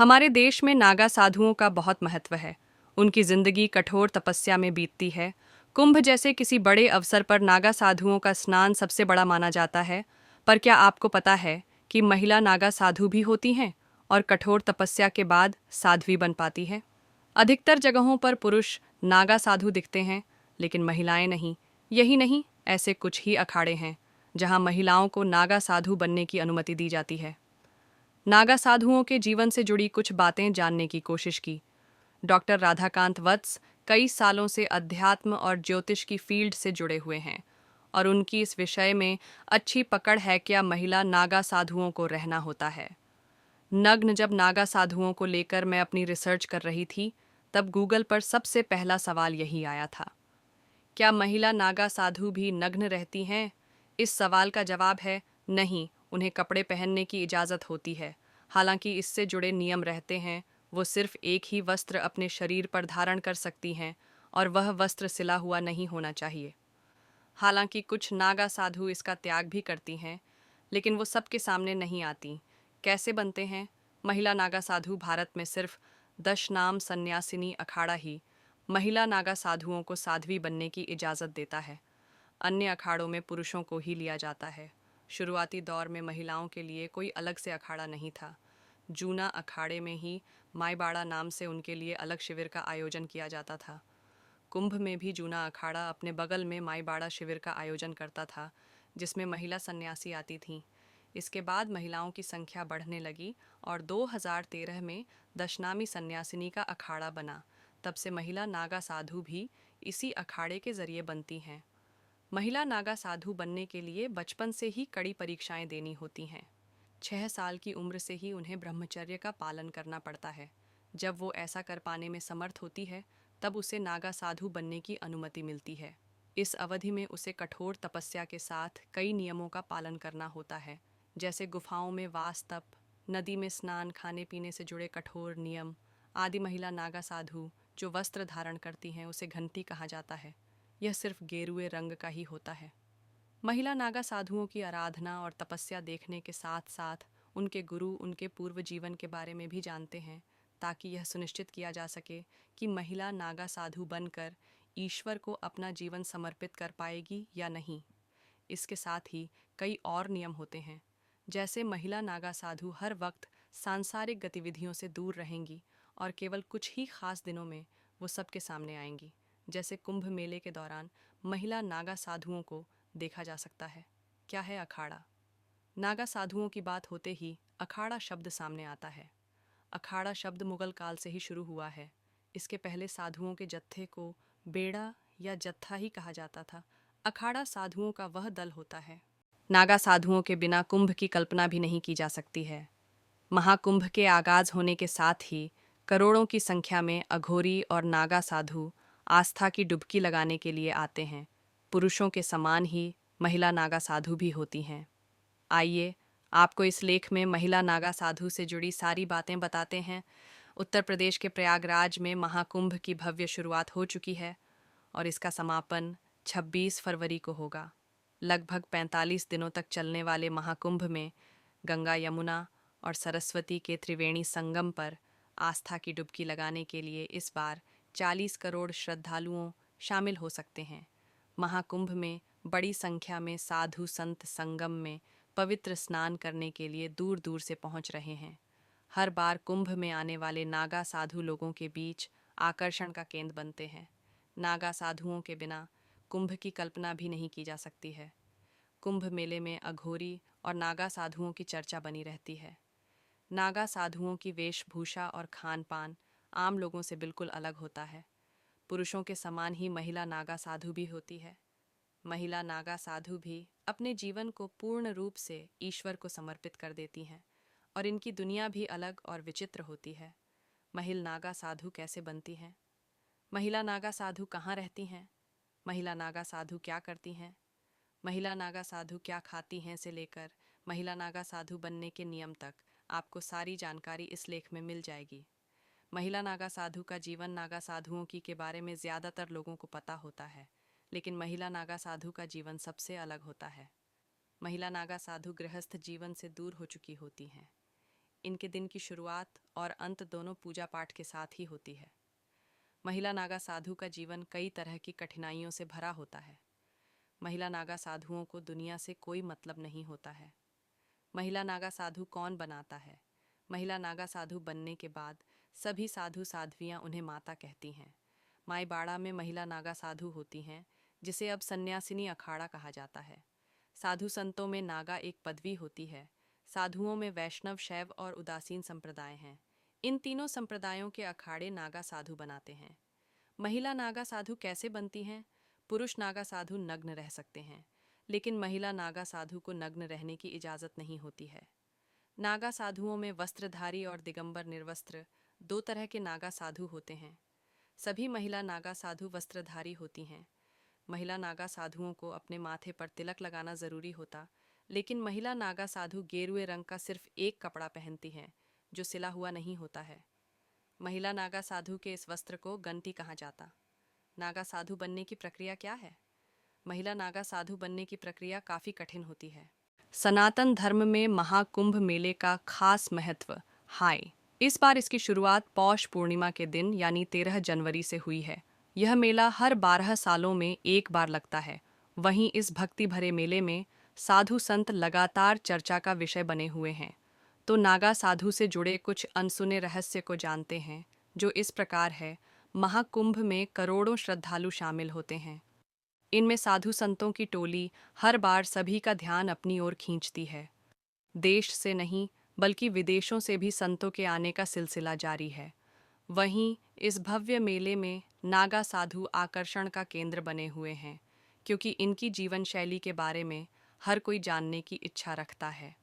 हमारे देश में नागा साधुओं का बहुत महत्व है। उनकी जिंदगी कठोर तपस्या में बीतती है। कुंभ जैसे किसी बड़े अवसर पर नागा साधुओं का स्नान सबसे बड़ा माना जाता है। पर क्या आपको पता है कि महिला नागा साधु भी होती हैं और कठोर तपस्या के बाद साध्वी बन पाती है? अधिकतर जगहों पर पुरुष नागा साधु दिखते हैं, लेकिन महिलाएं नहीं। यही नहीं, ऐसे कुछ ही अखाड़े हैं जहां महिलाओं को नागा साधु बनने की अनुमति दी जाती है। नागा साधुओं के जीवन से जुड़ी कुछ बातें जानने की कोशिश की। डॉक्टर राधाकांत वत्स कई सालों से अध्यात्म और ज्योतिष की फील्ड से जुड़े हुए हैं और उनकी इस विषय में अच्छी पकड़ है। क्या महिला नागा साधुओं को रहना होता है? नग्न जब नागा साधुओं को लेकर मैं अपनी रिसर्च कर रही थी, तब गूगल पर सबसे पहला सवाल यही आया था, क्या महिला नागा साधु भी नग्न रहती हैं? इस सवाल का जवाब है नहीं, उन्हें कपड़े पहनने की इजाज़त होती है। हालांकि इससे जुड़े नियम रहते हैं। वो सिर्फ एक ही वस्त्र अपने शरीर पर धारण कर सकती हैं और वह वस्त्र सिला हुआ नहीं होना चाहिए। हालांकि कुछ नागा साधु इसका त्याग भी करती हैं, लेकिन वो सबके सामने नहीं आती। कैसे बनते हैं? महिला नागा साधु भारत में सिर्फ दशनाम सन्यासिनी अखाड़ा ही महिला नागा साधुओं को साध्वी बनने की इजाज़त देता है। अन्य अखाड़ों में पुरुषों को ही लिया जाता है। शुरुआती दौर में महिलाओं के लिए कोई अलग से अखाड़ा नहीं था। जूना अखाड़े में ही माईबाड़ा नाम से उनके लिए अलग शिविर का आयोजन किया जाता था। कुंभ में भी जूना अखाड़ा अपने बगल में माईबाड़ा शिविर का आयोजन करता था, जिसमें महिला सन्यासी आती थीं। इसके बाद महिलाओं की संख्या बढ़ने लगी और 2013 में दशनामी सन्यासिनी का अखाड़ा बना। तब से महिला नागा साधु भी इसी अखाड़े के जरिए बनती हैं। महिला नागा साधु बनने के लिए बचपन से ही कड़ी परीक्षाएं देनी होती हैं। 6 साल की उम्र से ही उन्हें ब्रह्मचर्य का पालन करना पड़ता है। जब वो ऐसा कर पाने में समर्थ होती है, तब उसे नागा साधु बनने की अनुमति मिलती है। इस अवधि में उसे कठोर तपस्या के साथ कई नियमों का पालन करना होता है, जैसे गुफाओं में वास तप, नदी में स्नान, खाने पीने से जुड़े कठोर नियम आदि। महिला नागा साधु जो वस्त्र धारण करती हैं उसे घंटी कहा जाता है। यह सिर्फ गेरुए रंग का ही होता है। महिला नागा साधुओं की आराधना और तपस्या देखने के साथ साथ उनके गुरु उनके पूर्व जीवन के बारे में भी जानते हैं, ताकि यह सुनिश्चित किया जा सके कि महिला नागा साधु बनकर ईश्वर को अपना जीवन समर्पित कर पाएगी या नहीं। इसके साथ ही कई और नियम होते हैं, जैसे महिला नागा साधु हर वक्त सांसारिक गतिविधियों से दूर रहेंगी और केवल कुछ ही खास दिनों में वो सबके सामने आएंगी। जैसे कुंभ मेले के दौरान महिला नागा साधुओं को देखा जा सकता है। क्या है अखाड़ा? नागा साधुओं की बात होते ही अखाड़ा शब्द सामने आता है। अखाड़ा शब्द मुगल काल से ही शुरू हुआ है। इसके पहले साधुओं के जत्थे को बेड़ा या जत्था ही कहा जाता था। अखाड़ा साधुओं का वह दल होता है। नागा साधुओं के बिना कुंभ की कल्पना भी नहीं की जा सकती है। महाकुंभ के आगाज होने के साथ ही करोड़ों की संख्या में अघोरी और नागा साधु आस्था की डुबकी लगाने के लिए आते हैं। पुरुषों के समान ही महिला नागा साधु भी होती हैं। आइए आपको इस लेख में महिला नागा साधु से जुड़ी सारी बातें बताते हैं। उत्तर प्रदेश के प्रयागराज में महाकुंभ की भव्य शुरुआत हो चुकी है और इसका समापन 26 फरवरी को होगा। लगभग 45 दिनों तक चलने वाले महाकुंभ में गंगा, यमुना और सरस्वती के त्रिवेणी संगम पर आस्था की डुबकी लगाने के लिए इस बार 40 करोड़ श्रद्धालुओं शामिल हो सकते हैं। महाकुंभ में बड़ी संख्या में साधु संत संगम में पवित्र स्नान करने के लिए दूर दूर से पहुंच रहे हैं। हर बार कुंभ में आने वाले नागा साधु लोगों के बीच आकर्षण का केंद्र बनते हैं। नागा साधुओं के बिना कुंभ की कल्पना भी नहीं की जा सकती है। कुंभ मेले में अघोरी और नागा साधुओं की चर्चा बनी रहती है। नागा साधुओं की वेशभूषा और खान पान आम लोगों से बिल्कुल अलग होता है। पुरुषों के समान ही महिला नागा साधु भी होती है। महिला नागा साधु भी अपने जीवन को पूर्ण रूप से ईश्वर को समर्पित कर देती हैं और इनकी दुनिया भी अलग और विचित्र होती है। महिला नागा साधु कैसे बनती हैं? महिला नागा साधु कहाँ रहती हैं? महिला नागा साधु क्या करती हैं? महिला नागा साधु क्या खाती हैं से लेकर महिला नागा साधु बनने के नियम तक आपको सारी जानकारी इस लेख में मिल जाएगी। महिला नागा साधु का जीवन नागा साधुओं की के बारे में ज़्यादातर लोगों को पता होता है, लेकिन महिला नागा साधु का जीवन सबसे अलग होता है। महिला नागा साधु गृहस्थ जीवन से दूर हो चुकी होती हैं। इनके दिन की शुरुआत और अंत दोनों पूजा पाठ के साथ ही होती है। महिला नागा साधु का जीवन कई तरह की कठिनाइयों से भरा होता है। महिला नागा साधुओं को दुनिया से कोई मतलब नहीं होता है। महिला नागा साधु कौन बनाता है? महिला नागा साधु बनने के बाद सभी साधु साध्वियाँ उन्हें माता कहती हैं। माईबाड़ा में महिला नागा साधु होती हैं, जिसे अब सन्यासिनी अखाड़ा कहा जाता है। साधु संतों में नागा एक पदवी होती है। साधुओं में वैष्णव, शैव और उदासीन संप्रदाय हैं। इन तीनों संप्रदायों के अखाड़े नागा साधु बनाते हैं। महिला नागा साधु कैसे बनती हैं? पुरुष नागा साधु नग्न रह सकते हैं, लेकिन महिला नागा साधु को नग्न रहने की इजाज़त नहीं होती है। नागा साधुओं में वस्त्रधारी और दिगंबर निर्वस्त्र दो तरह के नागा साधु होते हैं। सभी महिला नागा साधु वस्त्रधारी होती हैं। महिला नागा साधुओं को अपने माथे पर तिलक लगाना ज़रूरी होता, लेकिन महिला नागा साधु गेरुए रंग का सिर्फ एक कपड़ा पहनती हैं, जो सिला हुआ नहीं होता है। महिला नागा साधु के इस वस्त्र को गंती कहा जाता। नागा साधु बनने की प्रक्रिया क्या है? महिला नागा साधु बनने की प्रक्रिया काफ़ी कठिन होती है। सनातन धर्म में महाकुंभ मेले का खास महत्व। हाय, इस बार इसकी शुरुआत पौष पूर्णिमा के दिन यानी 13 जनवरी से हुई है। यह मेला हर 12 सालों में एक बार लगता है। वहीं इस भक्ति भरे मेले में साधु संत लगातार चर्चा का विषय बने हुए हैं। तो नागा साधु से जुड़े कुछ अनसुने रहस्य को जानते हैं, जो इस प्रकार है। महाकुंभ में करोड़ों श्रद्धालु शामिल होते हैं। इनमें साधु संतों की टोली हर बार सभी का ध्यान अपनी ओर खींचती है। देश से नहीं, बल्कि विदेशों से भी संतों के आने का सिलसिला जारी है। वहीं इस भव्य मेले में नागा साधु आकर्षण का केंद्र बने हुए हैं, क्योंकि इनकी जीवन शैली के बारे में हर कोई जानने की इच्छा रखता है।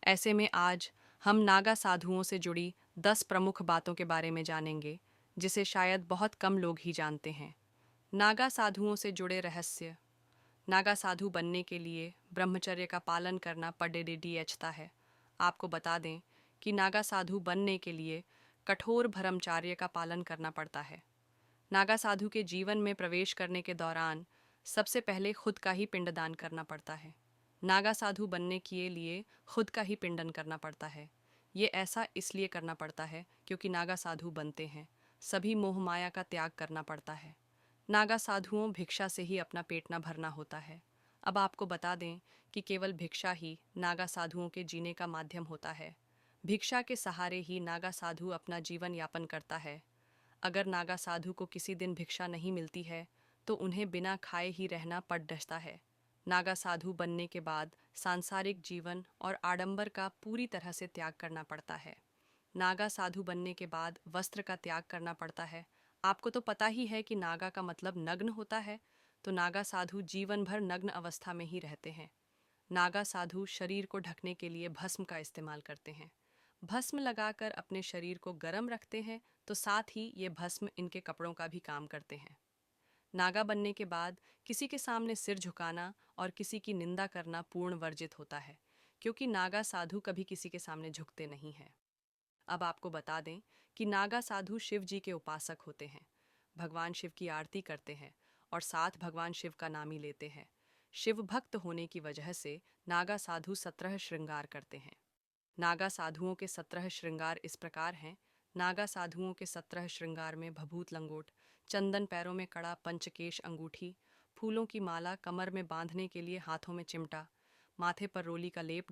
ऐसे में आज हम नागा साधुओं से जुड़ी 10 प्रमुख बातों के बारे में जानेंगे, जिसे शायद बहुत कम लोग ही जानते हैं। नागा साधुओं से जुड़े रहस्य। नागा साधु बनने के लिए ब्रह्मचर्य का पालन करना पडेडीएचता है। आपको बता दें कि नागा साधु बनने के लिए कठोर ब्रह्मचर्य का पालन करना पड़ता है। नागा साधु के जीवन में प्रवेश करने के दौरान सबसे पहले खुद का ही पिंडदान करना पड़ता है। नागा साधु बनने के लिए खुद का ही पिंडन करना पड़ता है। ये ऐसा इसलिए करना पड़ता है क्योंकि नागा साधु बनते हैं सभी मोह माया का त्याग करना पड़ता है। नागा साधुओं भिक्षा से ही अपना पेट न भरना होता है। अब आपको बता दें कि केवल भिक्षा ही नागा साधुओं के जीने का माध्यम होता है। भिक्षा के सहारे ही नागा साधु अपना जीवन यापन करता है। अगर नागा साधु को किसी दिन भिक्षा नहीं मिलती है तो उन्हें बिना खाए ही रहना पड़ डसता है। नागा साधु बनने के बाद सांसारिक जीवन और आडंबर का पूरी तरह से त्याग करना पड़ता है। नागा साधु बनने के बाद वस्त्र का त्याग करना पड़ता है। आपको तो पता ही है कि नागा का मतलब नग्न होता है, तो नागा साधु जीवन भर नग्न अवस्था में ही रहते हैं। नागा साधु शरीर को ढकने के लिए भस्म का इस्तेमाल करते हैं। भस्म लगाकर अपने शरीर को गर्म रखते हैं, तो साथ ही ये भस्म इनके कपड़ों का भी काम करते हैं। नागा बनने के बाद किसी के सामने सिर झुकाना और किसी की निंदा करना पूर्ण वर्जित होता है, क्योंकि नागा साधु कभी किसी के सामने झुकते नहीं हैं। अब आपको बता दें कि नागा साधु शिव जी के उपासक होते हैं। भगवान शिव की आरती करते हैं और साथ भगवान शिव का नाम ही लेते हैं। शिव भक्त होने की वजह से नागा साधु 17 श्रृंगार करते हैं। नागा साधुओं के 17 श्रृंगार इस प्रकार हैं। नागा साधुओं के 17 श्रृंगार में भभूत लंगोट, चंदन पैरों में कड़ा, पंचकेश अंगूठी, फूलों की माला, कमर में बांधने के लिए हाथों में चिमटा, माथे पर रोली का लेप